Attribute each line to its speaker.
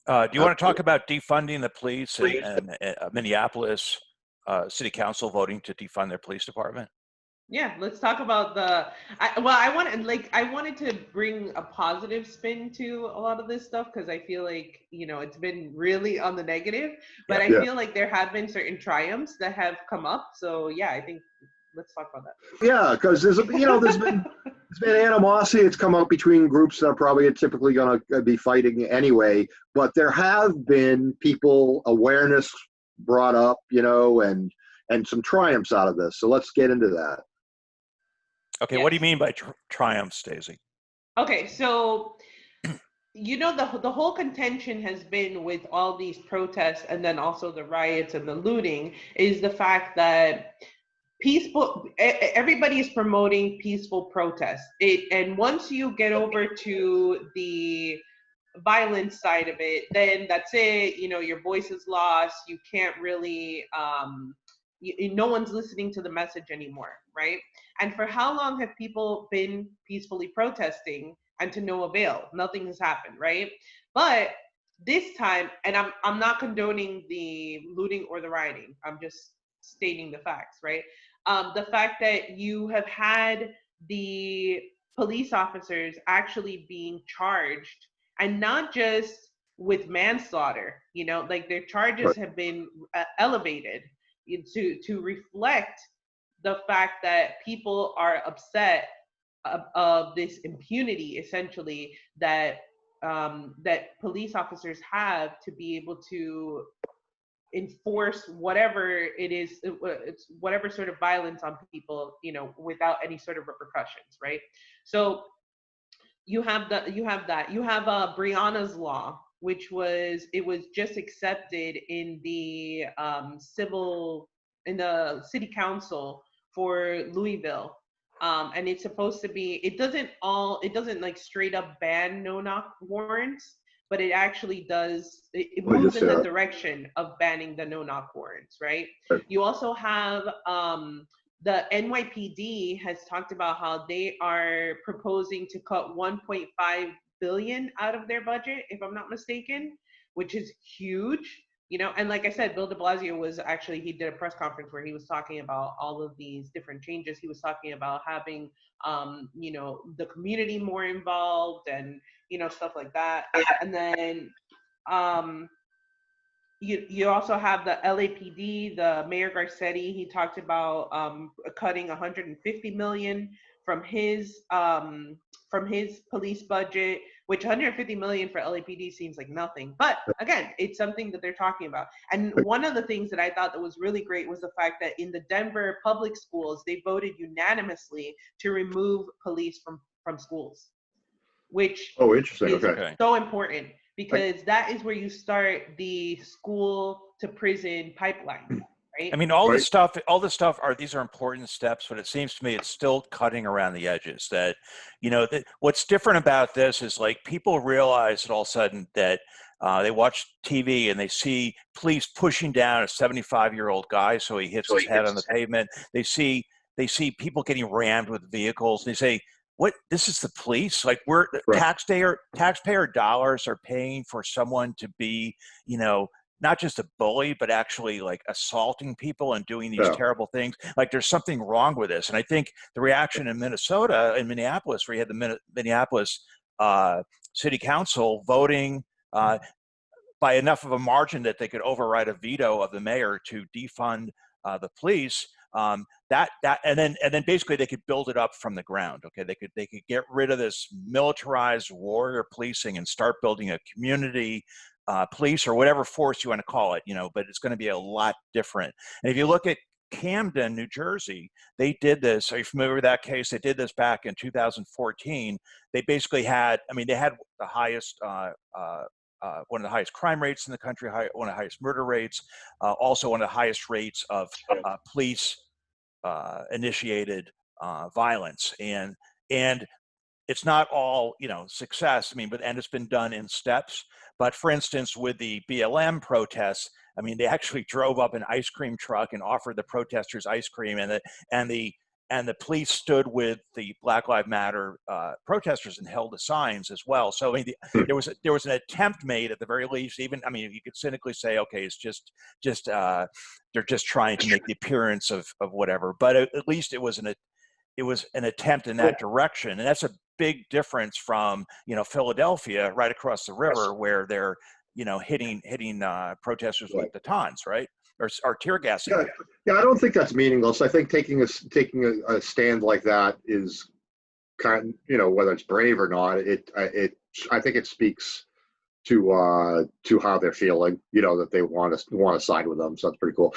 Speaker 1: Do you want to talk about defunding the police and Minneapolis City Council voting to defund their police department?
Speaker 2: Yeah, let's talk about the. I wanted to bring a positive spin to a lot of this stuff because I feel like it's been really on the negative, but
Speaker 1: Yep.
Speaker 2: I
Speaker 3: Yeah,
Speaker 2: feel like there have been certain triumphs that have come up. So yeah, I think let's talk about
Speaker 3: yeah, because there's been animosity. It's come up between groups that are probably typically going to be fighting anyway. But there have been people awareness brought up, and some triumphs out of this. So let's get into that.
Speaker 1: Okay,
Speaker 2: that.
Speaker 1: what do you
Speaker 2: Yes.
Speaker 1: mean by triumph, Stacey?
Speaker 2: Okay, so the whole contention has been with all these protests and then also the riots and the looting is the fact that everybody is promoting peaceful protest and once you get over to the violence side of it, then that's it. Your voice is lost. You can't really no one's listening to the message anymore, right? And for how long have people been peacefully protesting and to no avail? Nothing has happened, right? But this time, and I'm not condoning the looting or the rioting. I'm just stating the facts, right? The fact that you have had the police officers actually being charged, and not just with manslaughter, like their charges
Speaker 3: Right.
Speaker 2: have been elevated to reflect the fact that people are upset of this impunity essentially that police officers have to be able to enforce whatever it is, it's whatever sort of violence on people, without any sort of repercussions, right? So you have Brianna's law, which was just accepted in the civil in the city council for Louisville. And it's supposed to be, it doesn't like straight up ban no knock warrants, but it actually does, it
Speaker 3: Let me
Speaker 2: moves
Speaker 3: just
Speaker 2: in
Speaker 3: say
Speaker 2: the
Speaker 3: that.
Speaker 2: direction of banning the no knock warrants, right?
Speaker 3: Right.
Speaker 2: You also have the NYPD has talked about how they are proposing to cut 1.5 billion out of their budget, if I'm not mistaken, which is huge. And like I said, Bill de Blasio he did a press conference where he was talking about all of these different changes. He was talking about having, the community more involved and, stuff like that. And then, you also have the LAPD, the Mayor Garcetti. He talked about cutting 150 million from his police budget, which 150 million for LAPD seems like nothing. But again, it's something that they're talking about. And one of the things that I thought that was really great was the fact that in the Denver public schools, they voted unanimously to remove police from schools, which
Speaker 3: Oh, interesting.
Speaker 2: is
Speaker 3: Okay.
Speaker 1: Okay.
Speaker 2: so important
Speaker 3: Like,
Speaker 2: because that is where you start the school to prison pipeline,
Speaker 1: I
Speaker 2: right?
Speaker 1: mean,
Speaker 3: right.
Speaker 1: all this stuff these are important steps, but it seems to me it's still cutting around the edges. That, what's different about this is like people realize that all of a sudden that they watch TV and they see police pushing down a 75-year-old guy so he hits his head on the pavement. They see people getting rammed with vehicles. They say, "What? This is the police? Like we're
Speaker 3: Right.
Speaker 1: taxpayer dollars are paying for someone to be, you know." Not just a bully, but actually like assaulting people and doing these
Speaker 3: Yeah.
Speaker 1: terrible things. Like there's something wrong with this. And I think the reaction in Minneapolis, where you had the Minneapolis City Council voting by enough of a margin that they could override a veto of the mayor to defund the police. And then basically they could build it up from the ground. Okay, they could get rid of this militarized warrior policing and start building a community police or whatever force you want to call it. But it's going to be a lot different. And if you look at Camden, New Jersey, they did this. Are you familiar with that case? They did this back in 2014. They basically had, they had the highest one of the highest crime rates in the country, one of the highest murder rates, also one of the highest rates of police initiated violence. And it's not all success. And it's been done in steps. But for instance, with the BLM protests, they actually drove up an ice cream truck and offered the protesters ice cream, and the and the police stood with the Black Lives Matter protesters and held the signs as well. So I mean, there was an attempt made at the very least. Even I mean, you could cynically say, okay, it's just they're just trying to make the appearance of whatever. But at least it was an attempt in that direction, and that's a big difference from Philadelphia, right across the river, where they're hitting protesters with batons, right, or tear gassing.
Speaker 3: Yeah, yeah, I don't think that's meaningless. I think taking a stand like that is kind of, whether it's brave or not. I think it speaks to how they're feeling. That they want to side with them. So that's pretty cool.